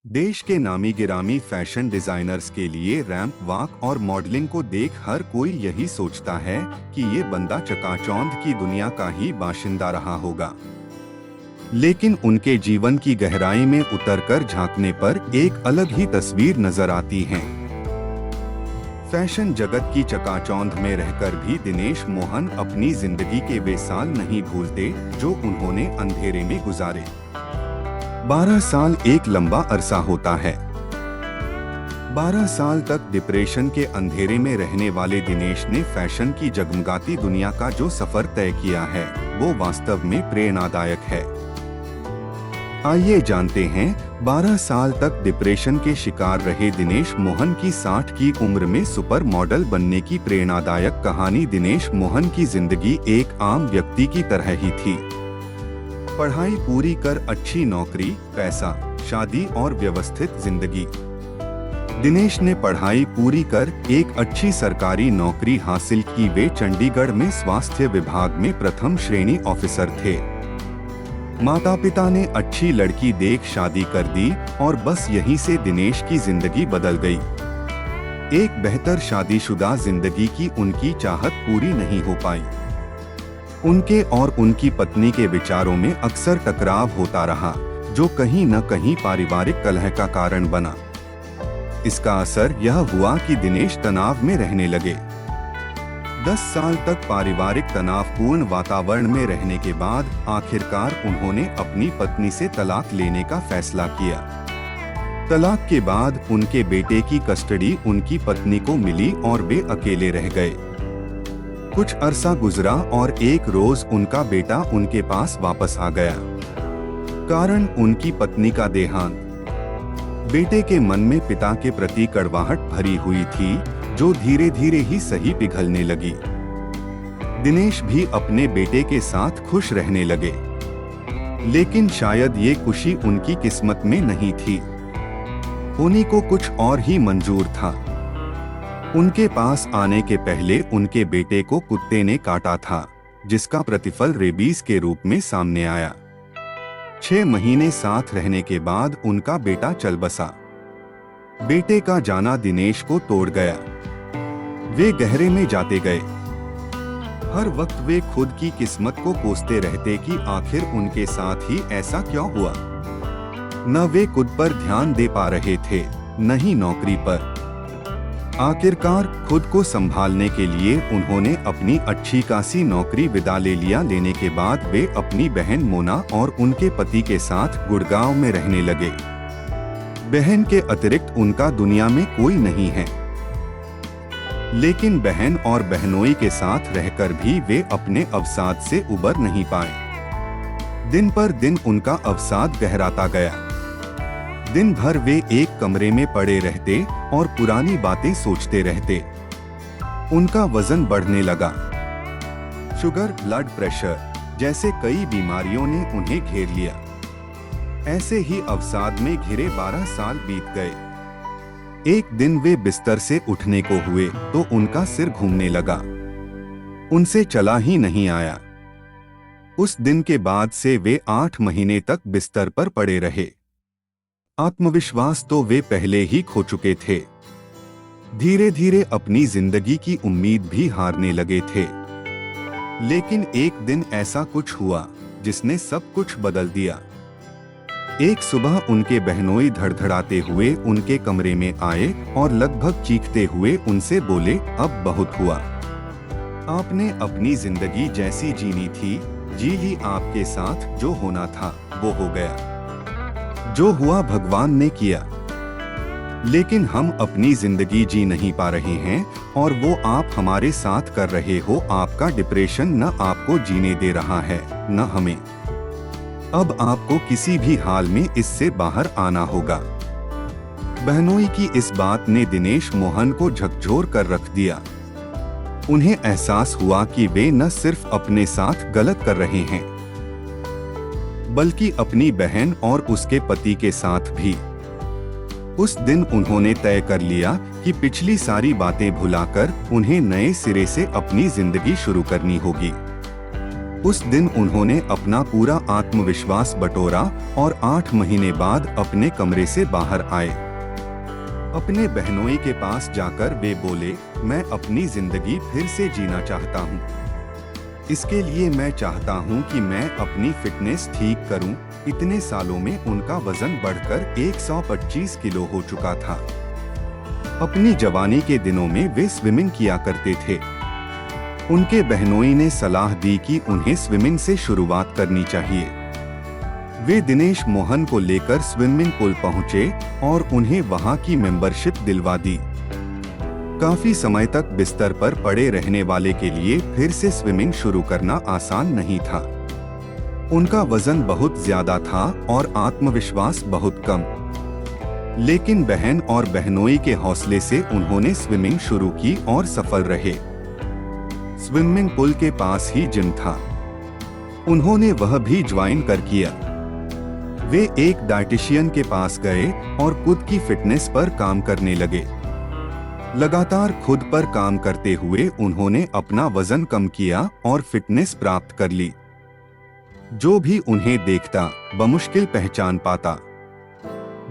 देश के नामी गिरामी फैशन डिजाइनर्स के लिए रैंप वॉक और मॉडलिंग को देख हर कोई यही सोचता है कि ये बंदा चकाचौंध की दुनिया का ही बाशिंदा रहा होगा। लेकिन उनके जीवन की गहराई में उतरकर झांकने पर एक अलग ही तस्वीर नजर आती है। फैशन जगत की चकाचौंध में रहकर भी दिनेश मोहन अपनी जिंदगी के वे साल नहीं भूलते जो उन्होंने अंधेरे में गुजारे। 12 साल एक लंबा अरसा होता है। 12 साल तक डिप्रेशन के अंधेरे में रहने वाले दिनेश ने फैशन की जगमगाती दुनिया का जो सफर तय किया है वो वास्तव में प्रेरणादायक है। आइए जानते हैं 12 साल तक डिप्रेशन के शिकार रहे दिनेश मोहन की 60 की उम्र में सुपर मॉडल बनने की प्रेरणादायक कहानी। दिनेश मोहन की जिंदगी एक आम व्यक्ति की तरह ही थी। पढ़ाई पूरी कर अच्छी नौकरी, पैसा, शादी और व्यवस्थित जिंदगी। दिनेश ने पढ़ाई पूरी कर एक अच्छी सरकारी नौकरी हासिल की। वे चंडीगढ़ में स्वास्थ्य विभाग में प्रथम श्रेणी ऑफिसर थे। माता पिता ने अच्छी लड़की देख शादी कर दी और बस यहीं से दिनेश की जिंदगी बदल गई। एक बेहतर शादीशुदा जिंदगी की उनकी चाहत पूरी नहीं हो पाई। उनके और उनकी पत्नी के विचारों में अक्सर टकराव होता रहा, जो कहीं न कहीं पारिवारिक कलह का कारण बना। इसका असर यह हुआ कि दिनेश तनाव में रहने लगे। 10 साल तक पारिवारिक तनावपूर्ण वातावरण में रहने के बाद आखिरकार उन्होंने अपनी पत्नी से तलाक लेने का फैसला किया। तलाक के बाद उनके बेटे की कस्टडी उनकी पत्नी को मिली और वे अकेले रह गए। कुछ अरसा गुजरा और एक रोज उनका बेटा उनके पास वापस आ गया। कारण उनकी पत्नी का देहांत। बेटे के मन में पिता के प्रति कड़वाहट भरी हुई थी, जो धीरे धीरे ही सही पिघलने लगी। दिनेश भी अपने बेटे के साथ खुश रहने लगे, लेकिन शायद ये खुशी उनकी किस्मत में नहीं थी। उन्हीं को कुछ और ही मंजूर था। उनके पास आने के पहले उनके बेटे को कुत्ते ने काटा था, जिसका प्रतिफल रेबीज के रूप में सामने आया। 6 महीने साथ रहने के बाद उनका बेटा चल बसा। बेटे का जाना दिनेश को तोड़ गया। वे गहरे में जाते गए। हर वक्त वे खुद की किस्मत को कोसते रहते कि आखिर उनके साथ ही ऐसा क्यों हुआ। न वे खुद पर ध्यान दे पा रहे थे, न ही नौकरी पर। आखिरकार खुद को संभालने के लिए उन्होंने अपनी अच्छी खासी नौकरी विदा ले लिया। लेने के बाद वे अपनी बहन मोना और उनके पति के साथ गुड़गांव में रहने लगे। बहन के अतिरिक्त उनका दुनिया में कोई नहीं है। लेकिन बहन और बहनोई के साथ रहकर भी वे अपने अवसाद से उबर नहीं पाए। दिन पर दिन उनका अवसाद गहराता गया। दिन भर वे एक कमरे में पड़े रहते और पुरानी बातें सोचते रहते। उनका वजन बढ़ने लगा। शुगर, ब्लड प्रेशर जैसे कई बीमारियों ने उन्हें घेर लिया। ऐसे ही अवसाद में घिरे 12 साल बीत गए। एक दिन वे बिस्तर से उठने को हुए तो उनका सिर घूमने लगा। उनसे चला ही नहीं आया। उस दिन के बाद से वे 8 महीने तक बिस्तर पर पड़े रहे। आत्मविश्वास तो वे पहले ही खो चुके थे। धीरे धीरे अपनी जिंदगी की उम्मीद भी हारने लगे थे। लेकिन एक दिन ऐसा कुछ हुआ जिसने सब कुछ बदल दिया। एक सुबह उनके बहनोई धड़धड़ाते हुए उनके कमरे में आए और लगभग चीखते हुए उनसे बोले, अब बहुत हुआ। आपने अपनी जिंदगी जैसी जीनी थी, जी ली। आपके साथ जो होना था वो हो गया। जो हुआ भगवान ने किया। लेकिन हम अपनी जिंदगी जी नहीं पा रहे हैं और वो आप हमारे साथ कर रहे हो। आपका डिप्रेशन न आपको जीने दे रहा है, न हमें। अब आपको किसी भी हाल में इससे बाहर आना होगा। बहनोई की इस बात ने दिनेश मोहन को झकझोर कर रख दिया। उन्हें एहसास हुआ कि वे न सिर्फ अपने साथ गलत कर रहे हैं, बल्कि अपनी बहन और उसके पति के साथ भी। उस दिन उन्होंने तय कर लिया कि पिछली सारी बातें भुलाकर उन्हें नए सिरे से अपनी जिंदगी शुरू करनी होगी। उस दिन उन्होंने अपना पूरा आत्मविश्वास बटोरा और 8 महीने बाद अपने कमरे से बाहर आए। अपने बहनोई के पास जाकर वे बोले, मैं अपनी जिंदगी फिर से जीना चाहता हूँ। इसके लिए मैं चाहता हूँ कि मैं अपनी फिटनेस ठीक करूँ। इतने सालों में उनका वजन बढ़कर 125 किलो हो चुका था। अपनी जवानी के दिनों में वे स्विमिंग किया करते थे। उनके बहनोई ने सलाह दी कि उन्हें स्विमिंग से शुरुआत करनी चाहिए। वे दिनेश मोहन को लेकर स्विमिंग पूल पहुंचे और उन्हें वहां की मेंबरशिप दिलवा दी। काफी समय तक बिस्तर पर पड़े रहने वाले के लिए फिर से स्विमिंग शुरू करना आसान नहीं था। उनका वजन बहुत ज्यादा था और आत्मविश्वास बहुत कम। लेकिन बहन और बहनोई के हौसले से उन्होंने स्विमिंग शुरू की और सफल रहे। स्विमिंग पूल के पास ही जिम था। उन्होंने वह भी ज्वाइन कर किया। वे एक डाइटिशियन के पास गए और खुद की फिटनेस पर काम करने लगे। लगातार खुद पर काम करते हुए उन्होंने अपना वजन कम किया और फिटनेस प्राप्त कर ली। जो भी उन्हें देखता बमुश्किल पहचान पाता।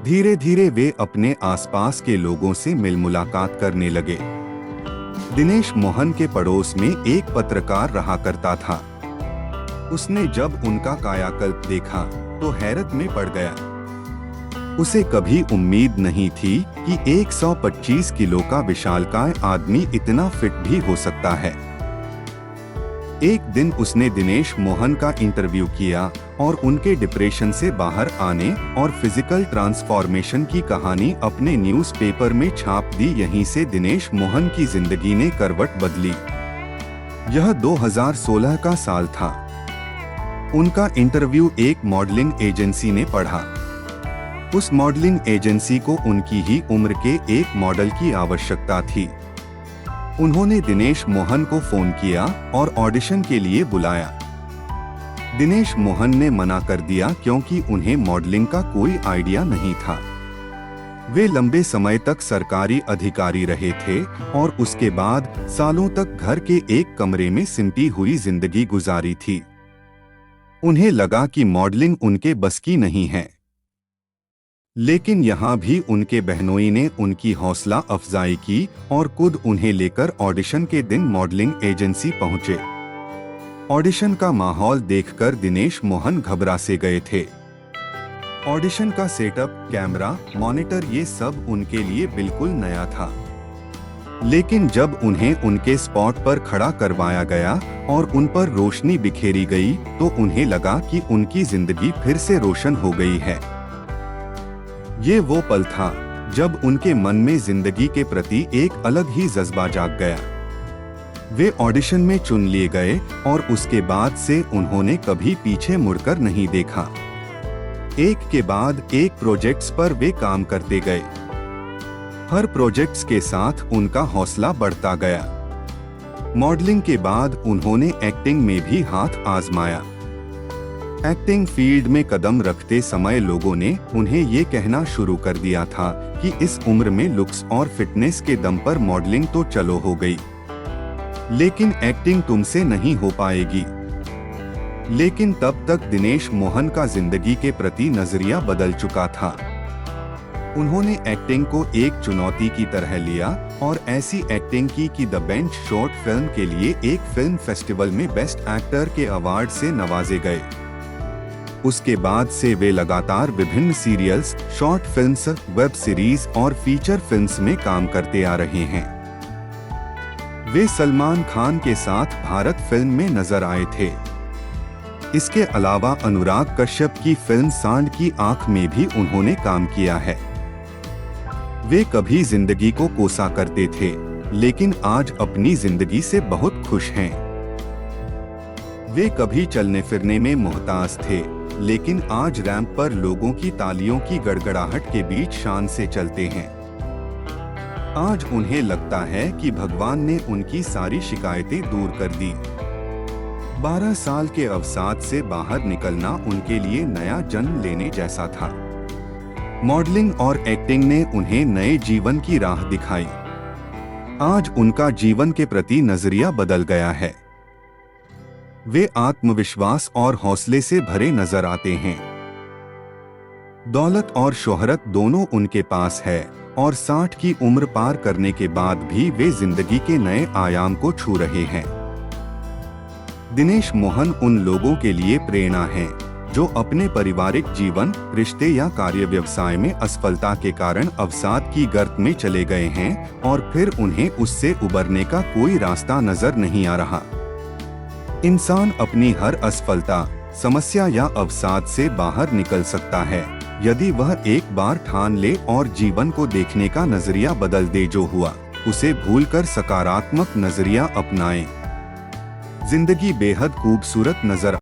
धीरे धीरे वे अपने आसपास के लोगों से मिल मुलाकात करने लगे। दिनेश मोहन के पड़ोस में एक पत्रकार रहा करता था। उसने जब उनका कायाकल्प देखा तो हैरत में पड़ गया। उसे कभी उम्मीद नहीं थी कि 125 किलो का विशालकाय आदमी इतना फिट भी हो सकता है। एक दिन उसने दिनेश मोहन का इंटरव्यू किया और उनके डिप्रेशन से बाहर आने और फिजिकल ट्रांसफॉर्मेशन की कहानी अपने न्यूज़पेपर में छाप दी। यहीं से दिनेश मोहन की जिंदगी ने करवट बदली। यह 2016 का साल था। उनका इंटरव्यू एक मॉडलिंग एजेंसी ने पढ़ा। उस मॉडलिंग एजेंसी को उनकी ही उम्र के एक मॉडल की आवश्यकता थी। उन्होंने दिनेश मोहन को फोन किया और ऑडिशन के लिए बुलाया। दिनेश मोहन ने मना कर दिया क्योंकि उन्हें मॉडलिंग का कोई आइडिया नहीं था। वे लंबे समय तक सरकारी अधिकारी रहे थे और उसके बाद सालों तक घर के एक कमरे में सिमटी हुई जिंदगी गुजारी थी। उन्हें लगा कि मॉडलिंग उनके बस की नहीं है। लेकिन यहाँ भी उनके बहनोई ने उनकी हौसला अफजाई की और खुद उन्हें लेकर ऑडिशन के दिन मॉडलिंग एजेंसी पहुंचे। ऑडिशन का माहौल देखकर दिनेश मोहन घबरा से गए थे। ऑडिशन का सेटअप, कैमरा, मॉनिटर ये सब उनके लिए बिल्कुल नया था। लेकिन जब उन्हें उनके स्पॉट पर खड़ा करवाया गया और उन पर रोशनी बिखेरी गई तो उन्हें लगा कि उनकी जिंदगी फिर से रोशन हो गई है। ये वो पल था जब उनके मन में जिंदगी के प्रति एक अलग ही जज्बा जाग गया। वे ऑडिशन में चुन लिए गए और उसके बाद से उन्होंने कभी पीछे मुड़कर नहीं देखा। एक के बाद एक प्रोजेक्ट्स पर वे काम करते गए। हर प्रोजेक्ट्स के साथ उनका हौसला बढ़ता गया। मॉडलिंग के बाद उन्होंने एक्टिंग में भी हाथ आजमाया। एक्टिंग फील्ड में कदम रखते समय लोगों ने उन्हें ये कहना शुरू कर दिया था कि इस उम्र में लुक्स और फिटनेस के दम पर मॉडलिंग तो चलो हो गई, लेकिन एक्टिंग तुमसे नहीं हो पाएगी। लेकिन तब तक दिनेश मोहन का जिंदगी के प्रति नजरिया बदल चुका था। उन्होंने एक्टिंग को एक चुनौती की तरह लिया और ऐसी एक्टिंग की कि द बेंच शॉर्ट फिल्म के लिए एक फिल्म फेस्टिवल में बेस्ट एक्टर के अवार्ड से नवाजे गए। उसके बाद से वे लगातार विभिन्न serials, short films, web series और फीचर फिल्म्स में काम करते आ रहे हैं। वे सलमान खान के साथ भारत फिल्म में नजर आए थे। इसके अलावा अनुराग कश्यप की फिल्म सांड की आंख में भी उन्होंने काम किया है। वे कभी जिंदगी को कोसा करते थे, लेकिन आज अपनी जिंदगी से बहुत खुश हैं। वे कभी चलने फिरने में मोहताज थे, लेकिन आज रैंप पर लोगों की तालियों की गड़गड़ाहट के बीच शान से चलते हैं। आज उन्हें लगता है कि भगवान ने उनकी सारी शिकायतें दूर कर दी। 12 साल के अवसाद से बाहर निकलना उनके लिए नया जन्म लेने जैसा था। मॉडलिंग और एक्टिंग ने उन्हें नए जीवन की राह दिखाई। आज उनका जीवन के प्रति नजरिया बदल गया है। वे आत्मविश्वास और हौसले से भरे नजर आते हैं। दौलत और शोहरत दोनों उनके पास है और 60 की उम्र पार करने के बाद भी वे जिंदगी के नए आयाम को छू रहे हैं। दिनेश मोहन उन लोगों के लिए प्रेरणा हैं जो अपने पारिवारिक जीवन, रिश्ते या कार्य व्यवसाय में असफलता के कारण अवसाद की गर्त में चले गए हैं और फिर उन्हें उससे उबरने का कोई रास्ता नजर नहीं आ रहा। इंसान अपनी हर असफलता, समस्या या अवसाद से बाहर निकल सकता है यदि वह एक बार ठान ले और जीवन को देखने का नजरिया बदल दे। जो हुआ उसे भूलकर सकारात्मक नजरिया अपनाएं। जिंदगी बेहद खूबसूरत नजर